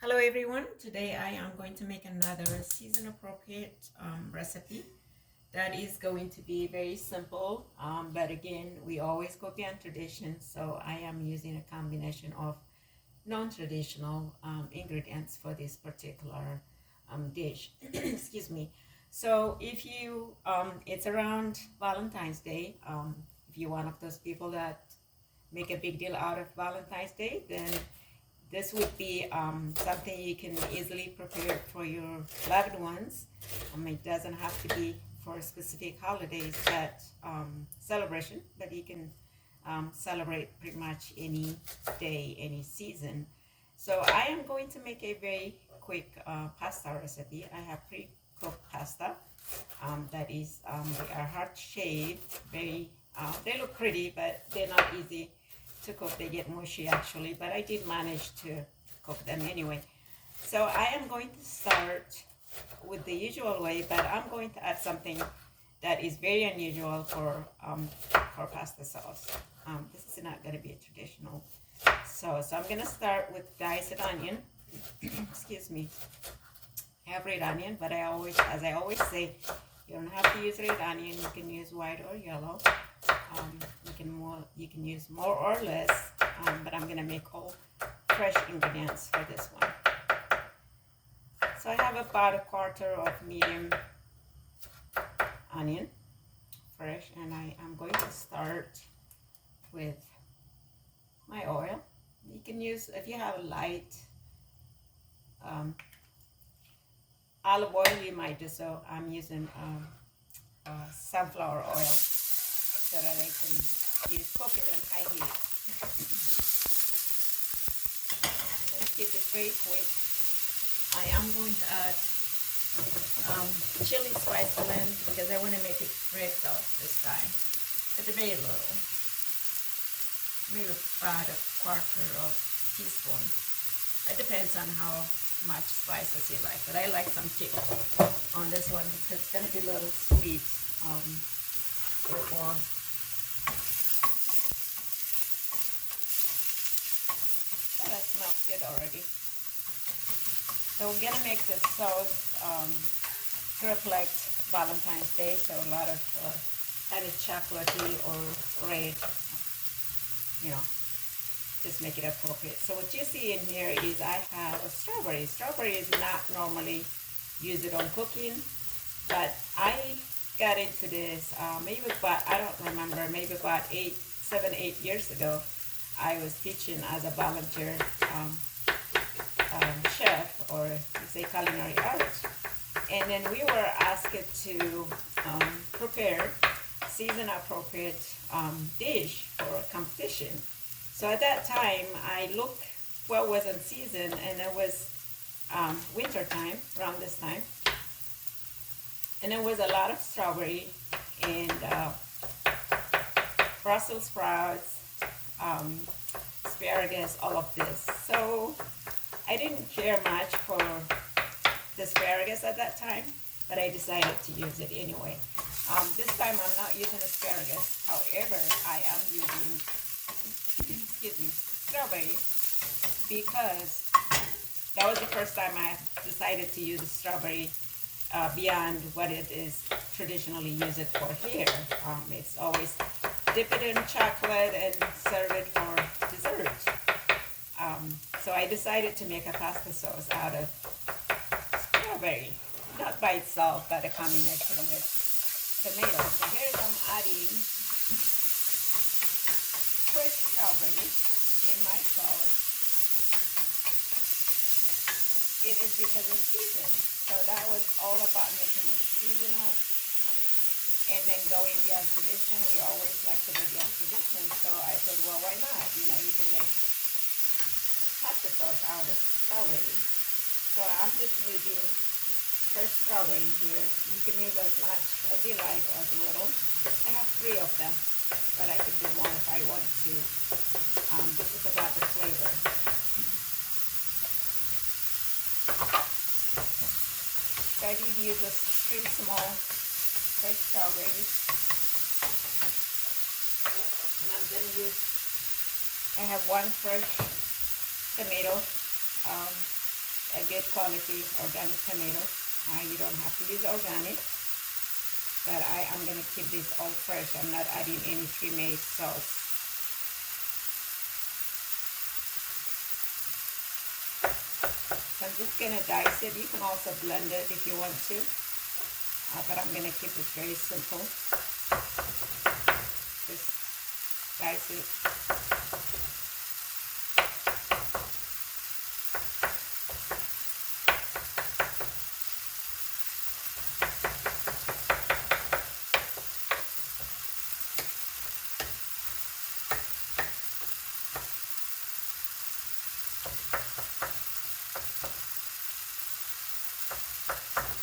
Hello everyone, today I am going to make another season appropriate recipe that is going to be very simple, but again we always go beyond tradition, so I am using a combination of non-traditional ingredients for this particular dish. Excuse me. So if you, it's around Valentine's Day, if you're one of those people that make a big deal out of Valentine's Day, then this would be something you can easily prepare for your loved ones. It doesn't have to be for specific holidays that celebration, but you can celebrate pretty much any day, any season. So I am going to make a very quick pasta recipe. I have pre-cooked pasta that is they are heart shaped, very they look pretty, but they're not easy to cook. They get mushy actually, but I did manage to cook them anyway. So I am going to start with the usual way, but I'm going to add something that is very unusual for pasta sauce. This is not going to be a traditional sauce. So I'm going to start with diced onion. Excuse me. I have red onion, but as I always say, you don't have to use red onion. You can use white or yellow. You can use more or less, but I'm gonna make all fresh ingredients for this one. So I have about a quarter of medium onion, fresh, and I am going to start with my oil. You can use, if you have a light olive oil, you might do so. I'm using sunflower oil so that I can cook it in high heat. I'm going to keep this very quick. I am going to add chili spice blend because I want to make it red sauce this time. But very little, maybe about a quarter of teaspoon. It depends on how much spices you like, but I like some kick on this one because it's going to be a little sweet. Or oh, that smells good already. So we're gonna make this sauce to reflect Valentine's Day. So a lot of kind of chocolatey or red, you know, just make it appropriate. So what you see in here is I have a strawberry. Strawberry is not normally used on cooking, but I got into this maybe about, I don't remember, maybe about 7, 8 years ago. I was teaching as a volunteer chef, or you say culinary arts, and then we were asked to prepare season appropriate dish for a competition. So at that time I looked what was in season, and it was winter time around this time, and there was a lot of strawberry and Brussels sprouts, asparagus, all of this. So I didn't care much for the asparagus at that time, but I decided to use it anyway. This time I'm not using asparagus. However, I am using, excuse me, strawberry, because that was the first time I decided to use strawberry beyond what it is traditionally used for here. It's always dip it in chocolate and serve it for dessert. So I decided to make a pasta sauce out of strawberry, not by itself, but a combination with tomato. So here I'm adding fresh strawberry in my sauce. It is because of season. So that was all about making it seasonal. And then going beyond tradition, we always like to go beyond tradition. So I said, well, why not? You know, you can make pasta sauce out of strawberry. So I'm just using fresh strawberry here. You can use as much as you like, as little. I have 3 of them, but I could do more if I want to. This is about the flavor. So I did use a 3 small fresh strawberries. And I'm going to use, I have 1 fresh tomato. a good quality organic tomato. You don't have to use organic, but I'm gonna keep this all fresh. I'm not adding any pre-made sauce. So I'm just gonna dice it. You can also blend it if you want to, but I'm gonna keep it very simple. Just dice it.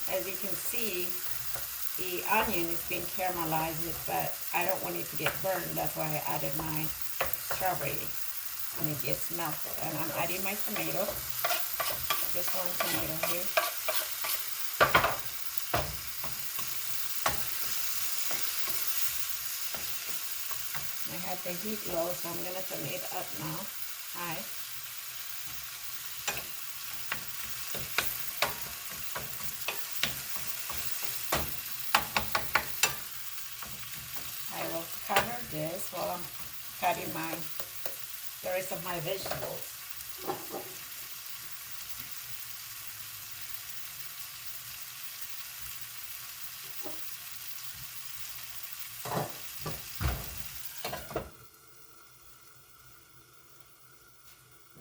As you can see, the onion is being caramelized, but I don't want it to get burned. That's why I added my strawberry and it gets melted. And I'm adding my tomato, just one tomato here. I had the heat low, so I'm gonna turn it up now. High. I will cover this while I'm cutting the rest of my vegetables.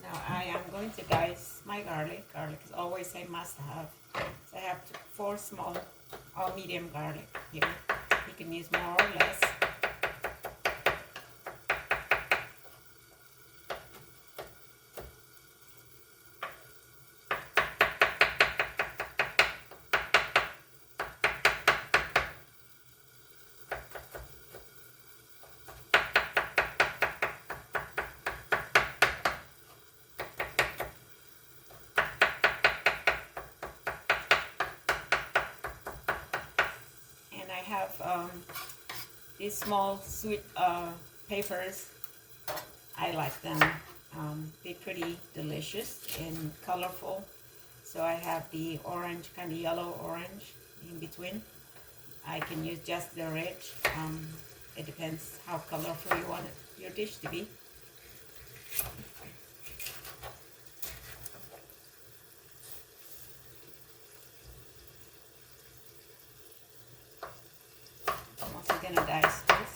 Now I am going to dice my garlic. Garlic is always a must-have. So I have 4 small or medium garlic here. You can use more or less. And I have these small sweet peppers. I like them. They're pretty delicious and colorful. So I have the orange, kind of yellow orange in between. I can use just the red. It depends how colorful you want your dish to be. I'm also gonna dice this.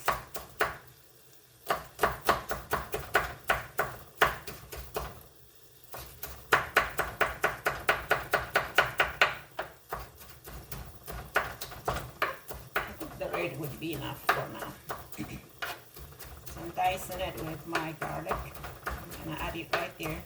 The red would be enough for now. So I'm dicing it with my garlic. I'm gonna add it right there.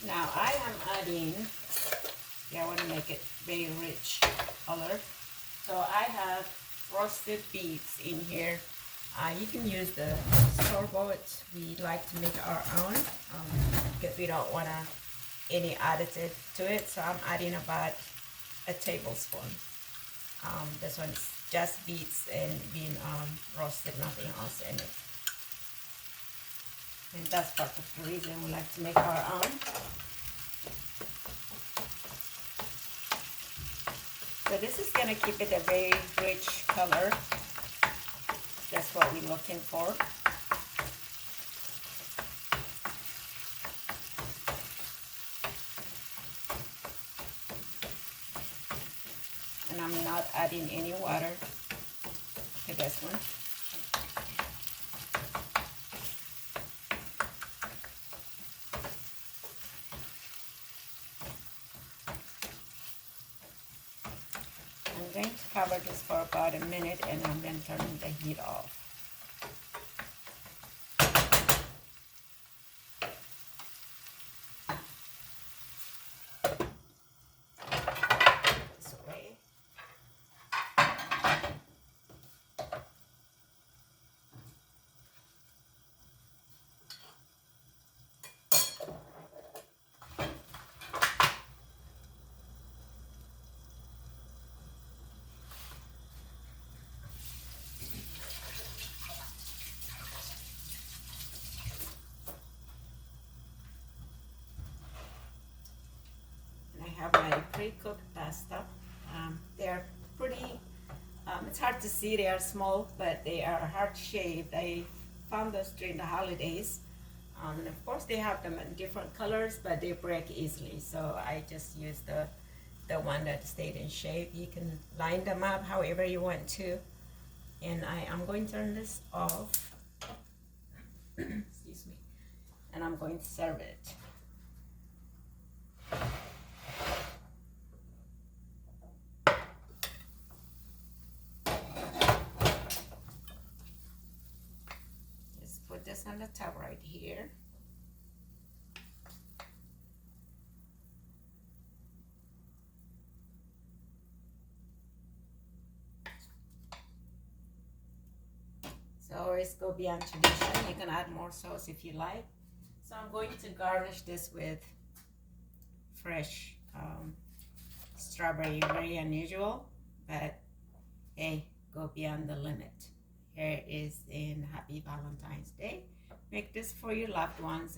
Now I am adding, I want to make it very rich color. So I have roasted beets in here. You can use the store-bought. We like to make our own because we don't want any additive to it. So I'm adding about a tablespoon. This one's just beets and being roasted, nothing else in it. And that's part of the reason we like to make our own. So this is going to keep it a very rich color. That's what we're looking for. And I'm not adding any water to this one. I'm going to cover this for about a minute and I'm going to turn the heat off. pre-cooked pasta. They're pretty, it's hard to see, they are small, but they are heart-shaped. I found those during the holidays. And of course they have them in different colors, but they break easily. So I just use the one that stayed in shape. You can line them up however you want to. And I am going to turn this off. Excuse me. And I'm going to serve it. Just put this on the top right here. So always go beyond tradition. You can add more sauce if you like. So I'm going to garnish this with fresh strawberry. Very unusual, but hey, go beyond the limit. Here is in Happy Valentine's Day. Make this for your loved ones.